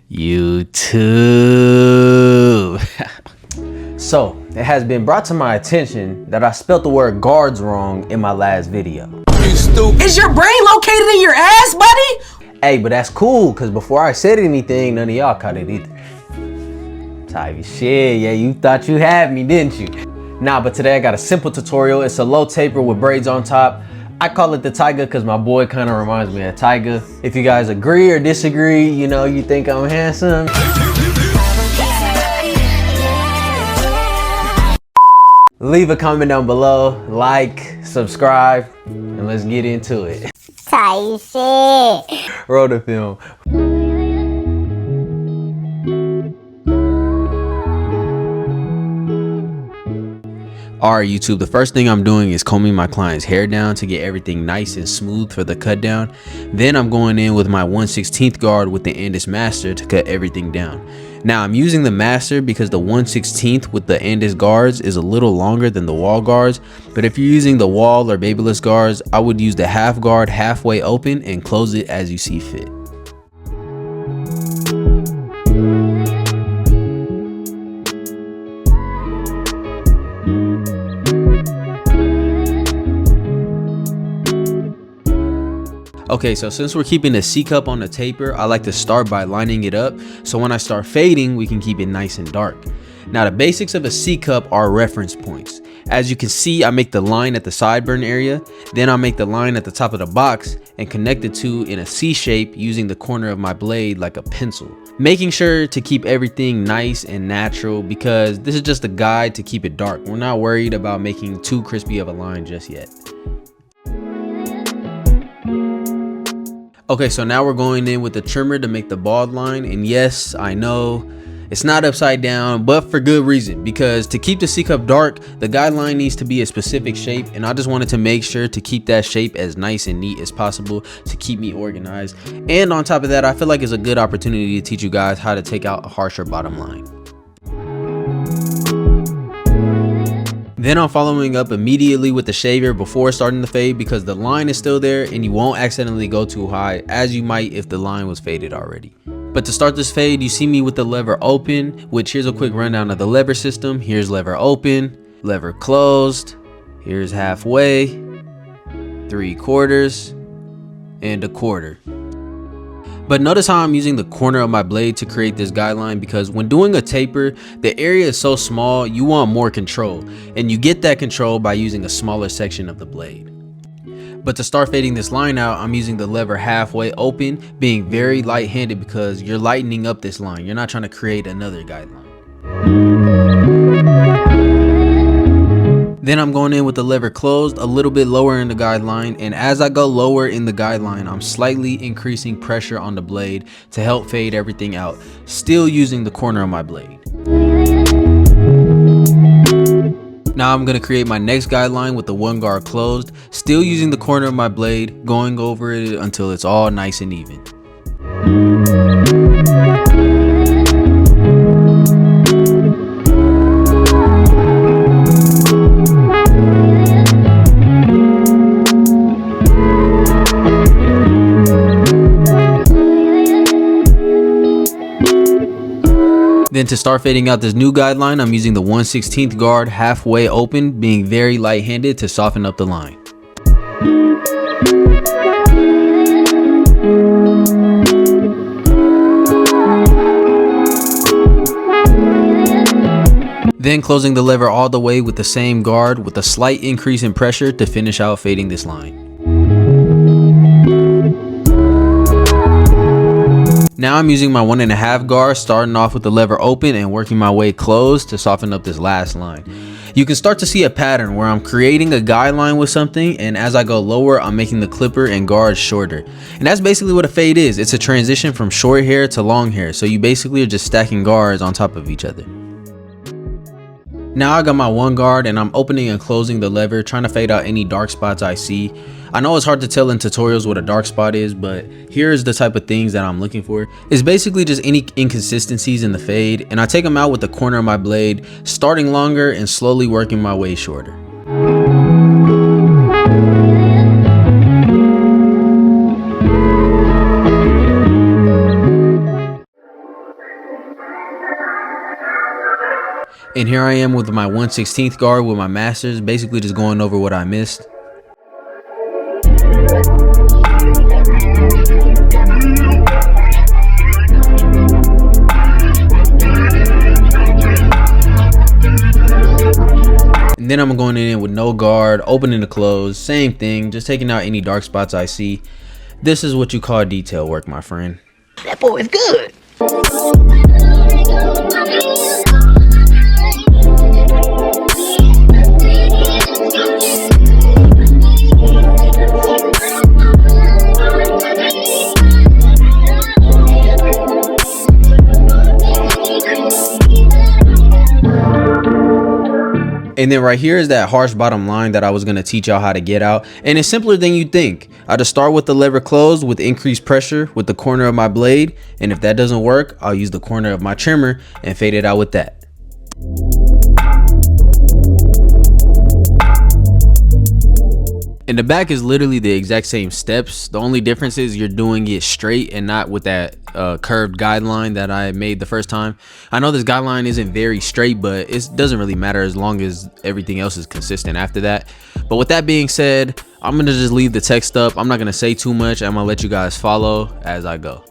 YouTube. So it has been brought to my attention that I spelt the word guards wrong in my last video. You stupid. Is your brain located in your ass, buddy? Hey, but that's cool, because before I said anything, none of y'all caught it either. Type shit, yeah, you thought you had me, didn't you? Nah, but today I got a simple tutorial. It's a low taper with braids on top. I call it the Tyga because my boy kind of reminds me of Tyga. If you guys agree or disagree, you know, you think I'm handsome. Leave a comment down below, like, subscribe, and let's get into it. Tight shit. Roll the film. Alright YouTube, the first thing I'm doing is combing my client's hair down to get everything nice and smooth for the cut down. Then I'm going in with my 1/16 guard with the Andis Master to cut everything down. Now I'm using the Master because the 1/16 with the Andis guards is a little longer than the wall guards, but if you're using the wall or babyless guards, I would use the half guard halfway open and close it as you see fit. Okay, so since we're keeping the C-cup on the taper, I like to start by lining it up so when I start fading, we can keep it nice and dark. Now the basics of a C-cup are reference points. As you can see, I make the line at the sideburn area, then I make the line at the top of the box and connect the two in a C shape using the corner of my blade like a pencil. Making sure to keep everything nice and natural because this is just a guide to keep it dark. We're not worried about making too crispy of a line just yet. Okay, so now we're going in with the trimmer to make the bald line, and yes, I know it's not upside down, but for good reason, because to keep the C-cup dark, the guideline needs to be a specific shape, and I just wanted to make sure to keep that shape as nice and neat as possible to keep me organized. And on top of that, I feel like it's a good opportunity to teach you guys how to take out a harsher bottom line. Then I'm following up immediately with the shaver before starting the fade because the line is still there and you won't accidentally go too high as you might if the line was faded already. But to start this fade, you see me with the lever open, which here's a quick rundown of the lever system. Here's lever open, lever closed, here's halfway, 3/4, and 1/4. But notice how I'm using the corner of my blade to create this guideline because when doing a taper, the area is so small, you want more control. And you get that control by using a smaller section of the blade. But to start fading this line out, I'm using the lever halfway open, being very light-handed because you're lightening up this line. You're not trying to create another guideline. Then I'm going in with the lever closed a little bit lower in the guideline, and as I go lower in the guideline, I'm slightly increasing pressure on the blade to help fade everything out, still using the corner of my blade. Now I'm going to create my next guideline with the one guard closed, still using the corner of my blade, going over it until it's all nice and even. Then to start fading out this new guideline, I'm using the 1/16 guard halfway open, being very light-handed to soften up the line. Then closing the lever all the way with the same guard with a slight increase in pressure to finish out fading this line. Now I'm using my 1.5 guard, starting off with the lever open and working my way closed to soften up this last line. You can start to see a pattern where I'm creating a guideline with something, and as I go lower, I'm making the clipper and guard shorter. And that's basically what a fade is. It's a transition from short hair to long hair. So you basically are just stacking guards on top of each other. Now I got my one guard and I'm opening and closing the lever, trying to fade out any dark spots I see. I know it's hard to tell in tutorials what a dark spot is, but here's the type of things that I'm looking for. It's basically just any inconsistencies in the fade, and I take them out with the corner of my blade, starting longer and slowly working my way shorter. And here I am with my 1/16 guard with my masters, basically just going over what I missed. And then I'm going in with no guard, opening the close, same thing, just taking out any dark spots I see. This is what you call detail work, my friend. That boy is good. And then right here is that harsh bottom line that I was going to teach y'all how to get out. And it's simpler than you think. I just start with the lever closed with increased pressure with the corner of my blade. And if that doesn't work, I'll use the corner of my trimmer and fade it out with that. And the back is literally the exact same steps. The only difference is you're doing it straight and not with that curved guideline that I made the first time. I know this guideline isn't very straight, but it doesn't really matter as long as everything else is consistent after that. But with that being said, I'm gonna just leave the text up. I'm not gonna say too much. I'm gonna let you guys follow as I go.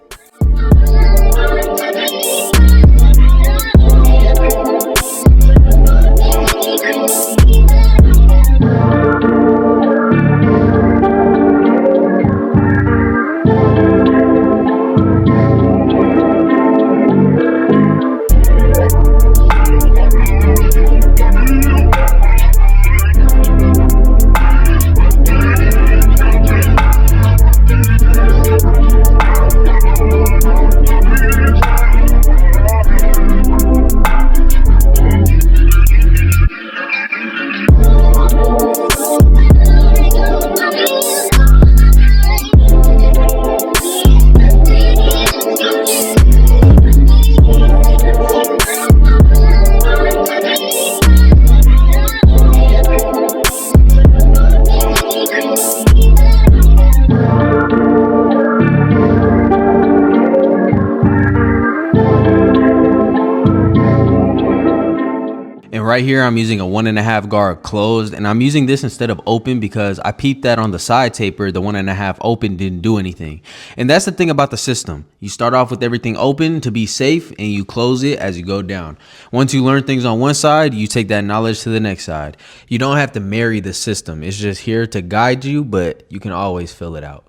Right here I'm using a 1.5 guard closed, and I'm using this instead of open because I peeped that on the side taper the 1.5 open didn't do anything. And that's the thing about the system. You start off with everything open to be safe and you close it as you go down. Once you learn things on one side, you take that knowledge to the next side. You don't have to marry the system. It's just here to guide you, but you can always fill it out.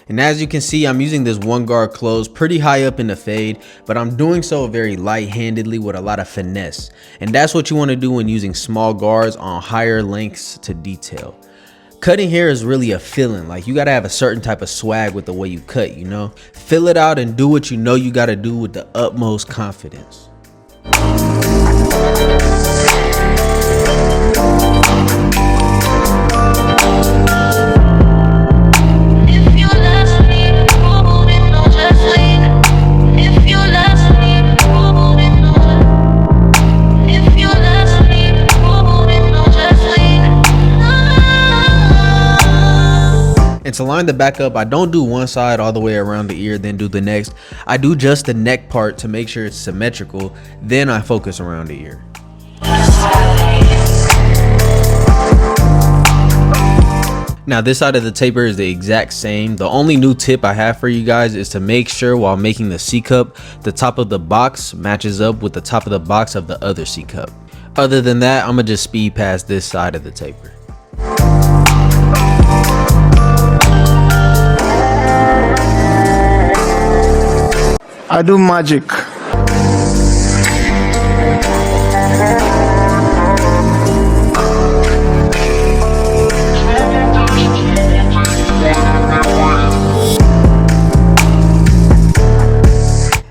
And as you can see, I'm using this 1 guard close pretty high up in the fade, but I'm doing so very light-handedly with a lot of finesse. And that's what you want to do when using small guards on higher lengths to detail. Cutting hair is really a feeling. Like, you got to have a certain type of swag with the way you cut, you know? Fill it out and do what you know you got to do with the utmost confidence. And to line the back up, I don't do one side all the way around the ear, then do the next. I do just the neck part to make sure it's symmetrical, then I focus around the ear. Now this side of the taper is the exact same. The only new tip I have for you guys is to make sure while making the C cup, the top of the box matches up with the top of the box of the other C cup. Other than that, I'm gonna just speed past this side of the taper. I do magic.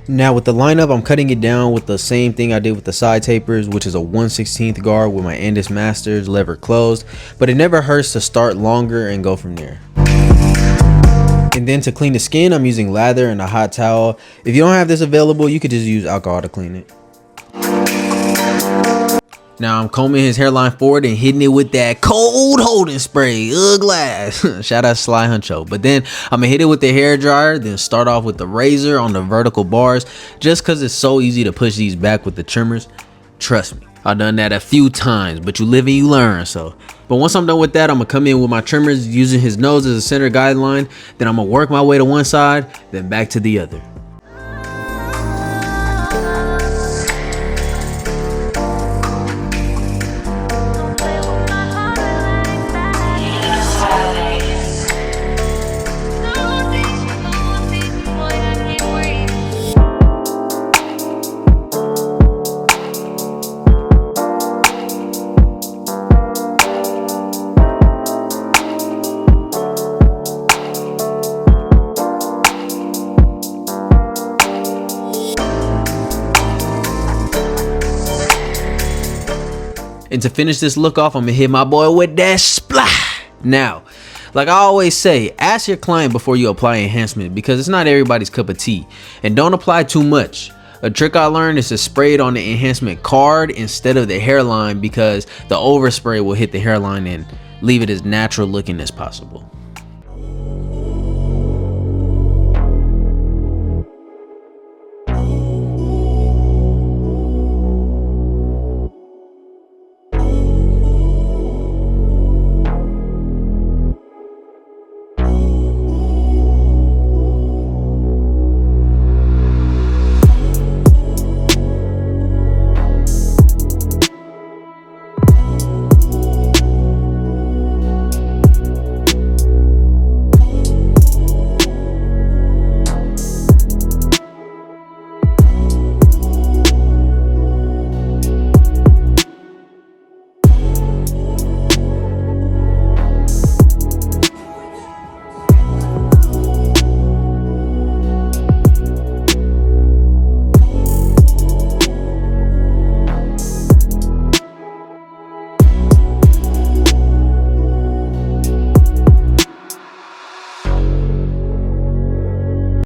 Now with the lineup, I'm cutting it down with the same thing I did with the side tapers, which is a 1/16 guard with my Andis Masters lever closed, but it never hurts to start longer and go from there. And then to clean the skin, I'm using lather and a hot towel. If you don't have this available, you could just use alcohol to clean it. Now I'm combing his hairline forward and hitting it with that cold holding spray. Glass. Shout out Sly Huncho. But then I'm gonna hit it with the hair dryer, then start off with the razor on the vertical bars, just cause it's so easy to push these back with the trimmers. Trust me, I've done that a few times, but you live and you learn. So, but once I'm done with that, I'm gonna come in with my trimmers using his nose as a center guideline. Then I'm gonna work my way to one side, then back to the other. And to finish this look off, I'm gonna hit my boy with that splash. Now, like I always say, ask your client before you apply enhancement because it's not everybody's cup of tea. And don't apply too much. A trick I learned is to spray it on the enhancement card instead of the hairline because the overspray will hit the hairline and leave it as natural looking as possible.